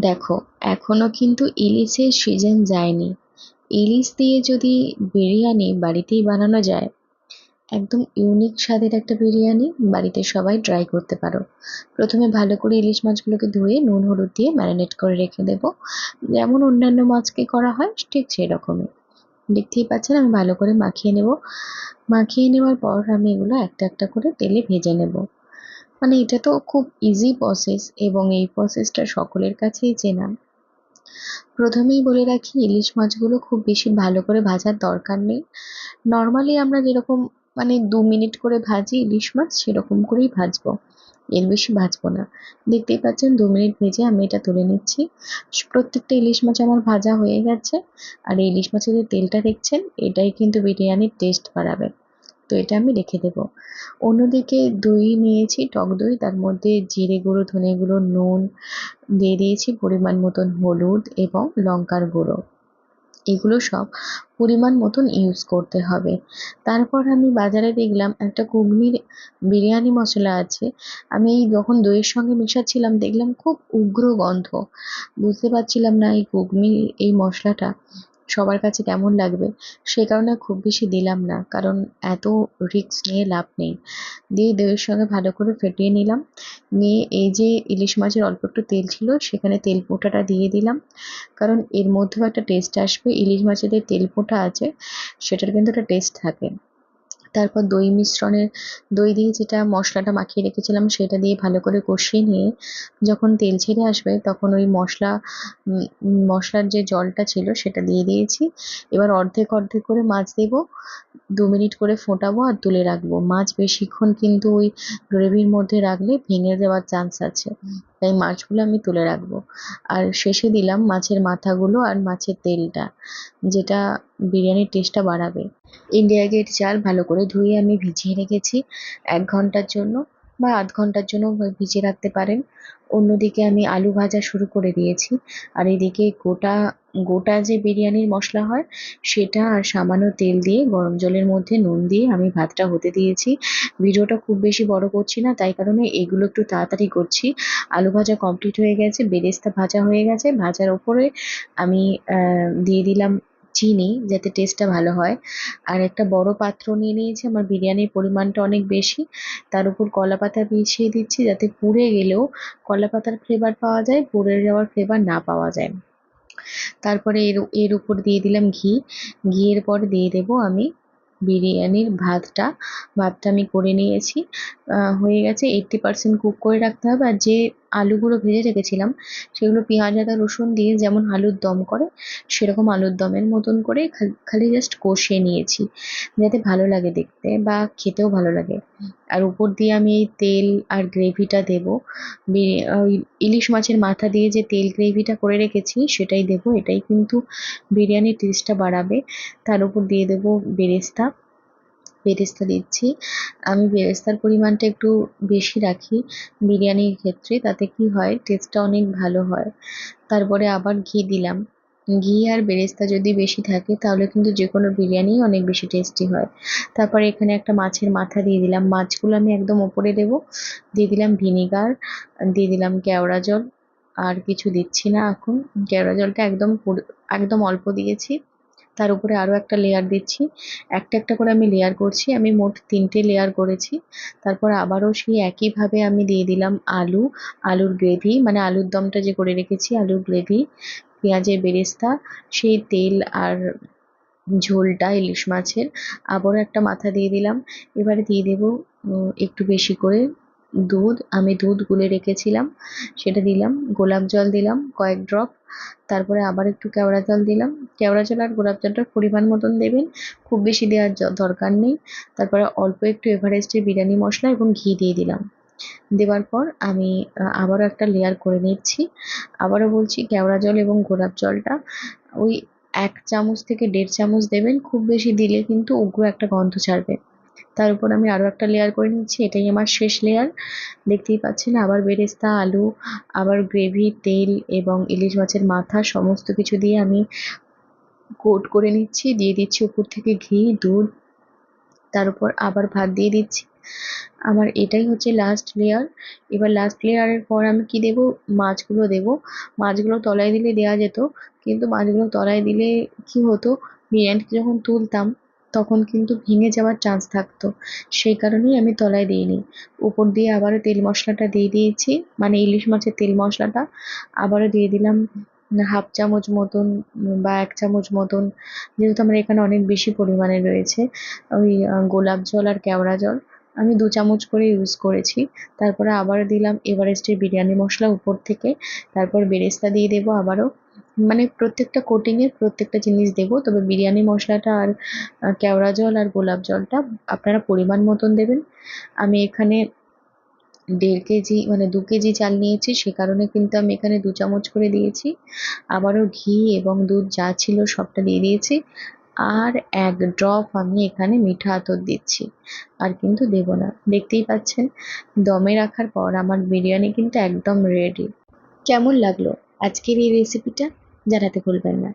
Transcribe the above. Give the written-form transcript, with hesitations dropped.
দেখো, এখনো কিন্তু ইলিশের সিজন যায়নি। ইলিশ দিয়ে যদি বিরিয়ানি বাড়িতেই বানানো যায়, একদম ইউনিক স্বাদের একটা বিরিয়ানি বাড়িতে সবাই ট্রাই করতে পারো। প্রথমে ভালো করে ইলিশ মাছগুলোকে ধুয়ে নুন হলুদ দিয়ে ম্যারিনেট করে রেখে দেবো, যেমন অন্যান্য মাছকে করা হয় ঠিক সেরকমই। দেখতেই পাচ্ছেন আমি ভালো করে মাখিয়ে নেব। মাখিয়ে নেওয়ার পর আমি এগুলো একটা একটা করে তেলে ভেজে নেব। মানে এটা তো খুব ইজি প্রসেস এবং এই প্রসেসটা সকলের কাছেই চেনা। প্রথমেই বলে রাখি, ইলিশ মাছগুলো খুব বেশি ভালো করে ভাজার দরকার নেই। নর্মালি আমরা যেরকম মানে 2 মিনিট করে ভাজি ইলিশ মাছ, সেরকম করেই ভাজবো, এর বেশি ভাজবো না। দেখতেই পাচ্ছেন 2 মিনিট ভেজে আমি এটা তুলে নিচ্ছি। প্রত্যেকটা ইলিশ মাছ আমার ভাজা হয়ে গেছে। আর এই ইলিশ মাছের যে তেলটা দেখছেন, এটাই কিন্তু বিরিয়ানির টেস্ট বাড়াবে। তো এটা আমি রেখে দেবো। অন্যদিকে দই নিয়েছি, টক দই, তার মধ্যে জিরে গুঁড়ো, ধনে গুঁড়ো, নুন দিয়ে দিয়েছি, পরিমাণ মতন হলুদ এবং লঙ্কার গুঁড়ো। এগুলো সব পরিমাণ মতন ইউজ করতে হবে। তারপর আমি বাজারে দেখলাম একটা কুগমির বিরিয়ানি মশলা আছে। আমি এই যখন দইয়ের সঙ্গে মেশাচ্ছিলাম দেখলাম খুব উগ্র গন্ধ। বুঝতে পারছিলাম না এই কুগমির এই মশলাটা সবার কাছে কেমন লাগবে। সে কারণে খুব বেশি দিলাম না, কারণ এত রিস্ক নিয়ে লাভ নেই। দিয়ে দইয়ের সঙ্গে ভালো করে ফেটিয়ে নিলাম। নিয়ে এই যে ইলিশ মাছের অল্প একটু তেল ছিল, সেখানে তেল পোঁটাটা দিয়ে দিলাম, কারণ এর মধ্যেও একটা টেস্ট আসবে। ইলিশ মাছের যে তেল পোঁটা আছে, সেটার কিন্তু একটা টেস্ট থাকে। তারপর দই মিশ্রণের, দই দিয়ে যেটা মশলাটা মাখিয়ে রেখেছিলাম সেটা দিয়ে ভালো করে কষিয়ে নিয়ে যখন তেল ছেড়ে আসবে, তখন ওই মশলার যে জলটা ছিল সেটা দিয়ে দিয়েছি। এবার অর্ধেক অর্ধেক করে মাছ দেবো, 2 মিনিট করে ফোটাবো আর তুলে রাখবো। মাছ বেশিক্ষণ কিন্তু ওই গ্রেভির মধ্যে রাখলে ভেঙে যাওয়ার চান্স আছে, তাই মাছগুলো আমি তুলে রাখবো। আর শেষে দিলাম মাছের মাথাগুলো আর মাছের তেলটা, যেটা বিরিয়ানির টেস্টটা বাড়াবে। ইন্ডিয়া গেট চাল ভালো করে ধুয়ে আমি ভিজিয়ে রেখেছি 1 ঘন্টার জন্য, বা আধ ঘন্টার জন্য ভিজিয়ে রাখতে পারেন। অন্যদিকে আমি আলু ভাজা শুরু করে দিয়েছি। আর এদিকে গোটা গোটা যে বিরিয়ানির মশলা হয়, সেটা আর সামান্য তেল দিয়ে গরম জলের মধ্যে নুন দিয়ে আমি ভাতটা হতে দিয়েছি। ভিডিওটা খুব বেশি বড় করছি না, তাই কারণে এগুলো একটু তাড়াতাড়ি করছি। আলু ভাজা কমপ্লিট হয়ে গেছে, বেরেস্তা ভাজা হয়ে গেছে। ভাজার ওপরে আমি দিয়ে দিলাম চিনি, যাতে টেস্টটা ভালো হয়। আর একটা বড় পাত্র নিয়ে নিয়েছি, আমার বিরিয়ানির পরিমাণটা অনেক বেশি। তার উপর কলা পাতা বিছিয়ে দিচ্ছি, যাতে পুড়ে গেলেও কলা পাতার ফ্লেভার পাওয়া যায়, পুড়ে যাওয়ার ফ্লেভার না পাওয়া যায়। তারপরে এর এর উপর দিয়ে দিলাম ঘি। ঘিয়ের পর দিয়ে দেবো আমি বিরিয়ানির ভাতটা। ভাতটা আমি করে নিয়েছি, হয়ে গেছে। 80% কুক করে রাখতে হবে। আর যে আলুগুলো ভেজে রেখেছিলাম, সেগুলো পেঁয়াজ আদা রসুন দিয়ে যেমন আলুর দম করে, সেরকম আলুর দমের মতন করে খালি জাস্ট কষিয়ে নিয়েছি, যাতে ভালো লাগে দেখতে বা খেতেও ভালো লাগে। আর উপর দিয়ে আমি এই তেল আর গ্রেভিটা দেবো। ওই ইলিশ মাছের মাথা দিয়ে যে তেল গ্রেভিটা করে রেখেছি সেটাই দেবো, এটাই কিন্তু বিরিয়ানির টেস্টটা বাড়াবে। তার উপর দিয়ে দেবো বেরেস্তা। বেরেস্তা দিচ্ছি। আমি বেরেস্তার পরিমাণটা একটু বেশি রাখি বিরিয়ানির ক্ষেত্রে, তাতে কি হয় টেস্টটা অনেক ভালো হয়। তারপরে আবার ঘি দিলাম। ঘি আর বেরেস্তা যদি বেশি থাকে তাহলে কিন্তু যে কোনো বিরিয়ানি অনেক বেশি টেস্টি হয়। তারপরে এখানে একটা মাছের মাথা দিয়ে দিলাম। মাছগুলো আমি একদম ওপরে দেবো। দিয়ে দিলাম ভিনিগার, দিয়ে দিলাম কেওড়া জল। আর কিছু দিচ্ছি না এখন। কেওড়া জলটা একদম অল্প দিয়েছি। তার উপরে আরো একটা লেয়ার দিচ্ছি। একটা একটা করে আমি লেয়ার করছি, আমি মোট 3টে লেয়ার করেছি। তারপর আবারও সেই একইভাবে আমি দিয়ে দিলাম আলুর গ্রেভি, মানে আলুর দমটা যে করে রেখেছি, আলুর গ্রেভি, পেঁয়াজের বেরেস্তা, সেই তেল আর ঝোলটা ইলিশ মাছের। আবারও একটা মাথা দিয়ে দিলাম। এবারে দিয়ে দেবো একটু বেশি করে দুধ। আমি দুধ গুলে রেখেছিলাম, সেটা দিলাম। গোলাপ জল দিলাম কয়েক ড্রপ। তারপরে আবার একটু কেওড়া জল দিলাম। কেওড়া জল আর গোলাপ জলটার পরিমাণ মতন দেবেন, খুব বেশি দেওয়ার দরকার নেই। তারপরে অল্প একটু এভারেস্টের বিরিয়ানি মশলা এবং ঘি দিয়ে দিলাম। দেওয়ার পর আমি আবারও একটা লেয়ার করে নিচ্ছি। আবারও বলছি, কেওড়া জল এবং গোলাপ জলটা ওই 1 চামচ থেকে 1.5 চামচ দেবেন, খুব বেশি দিলে কিন্তু উগ্র একটা গন্ধ ছাড়বে। তার উপর আমি আরো একটা লেয়ার করে নিচ্ছি, এটাই আমার শেষ লেয়ার। দেখতেই পাচ্ছেন আবার বেরেস্তা, আলু, আবার গ্রেভি, তেল এবং ইলিশ মাছের মাথা সমস্ত কিছু দিয়ে আমি কোট করে নিচ্ছি। দিয়ে দিচ্ছি উপর থেকে ঘি, দুধ, তার উপর আবার ভাত দিয়ে দিচ্ছি। আমার এটাই হচ্ছে লাস্ট লেয়ার। এবার লাস্ট লেয়ারের পর আমি কি দেবো, মাছগুলো দেবো। মাছগুলো তলায় দিলে দেওয়া যেত, কিন্তু মাছগুলো তলায় দিলে কি হতো, বিরিয়ানিটা যখন তুলতাম তখন কিন্তু ভেঙে যাওয়ার চান্স থাকতো। সেই কারণেই আমি তলায় দিইনি। উপর দিয়ে আবারও তেল মশলাটা দিয়ে দিয়েছি, মানে ইলিশ মাছের তেল মশলাটা আবারও দিয়ে দিলাম 1/2 চামচ মতন বা 1 চামচ মতন, যেহেতু আমার এখানে অনেক বেশি পরিমাণে রয়েছে। ওই গোলাপ জল আর কেওড়া জল আমি 2 চামচ করে ইউজ করেছি। তারপরে আবারও দিলাম এভারেস্টের বিরিয়ানি মশলা উপর থেকে। তারপর বেরেস্তা দিয়ে দেবো আবারও। মানে প্রত্যেকটা কোটিংয়ে প্রত্যেকটা জিনিস দেবো, তবে বিরিয়ানি মশলাটা আর কেওড়া জল আর গোলাপ জলটা আপনারা পরিমাণ মতন দেবেন। আমি এখানে 1.5 কেজি মানে 2 কেজি চাল নিয়েছি, সে কারণে কিন্তু আমি এখানে 2 চামচ করে দিয়েছি। আবারও ঘি এবং দুধ যা ছিল সবটা দিয়ে দিয়েছি। আর 1 ড্রপ আমি এখানে মিঠা আতর দিচ্ছি, আর কিন্তু দেব না। দেখতেই পাচ্ছেন দমে রাখার পর আমার বিরিয়ানি কিন্তু একদম রেডি। কেমন লাগলো আজকের এই রেসিপিটা জানাতে ভুলবেন না।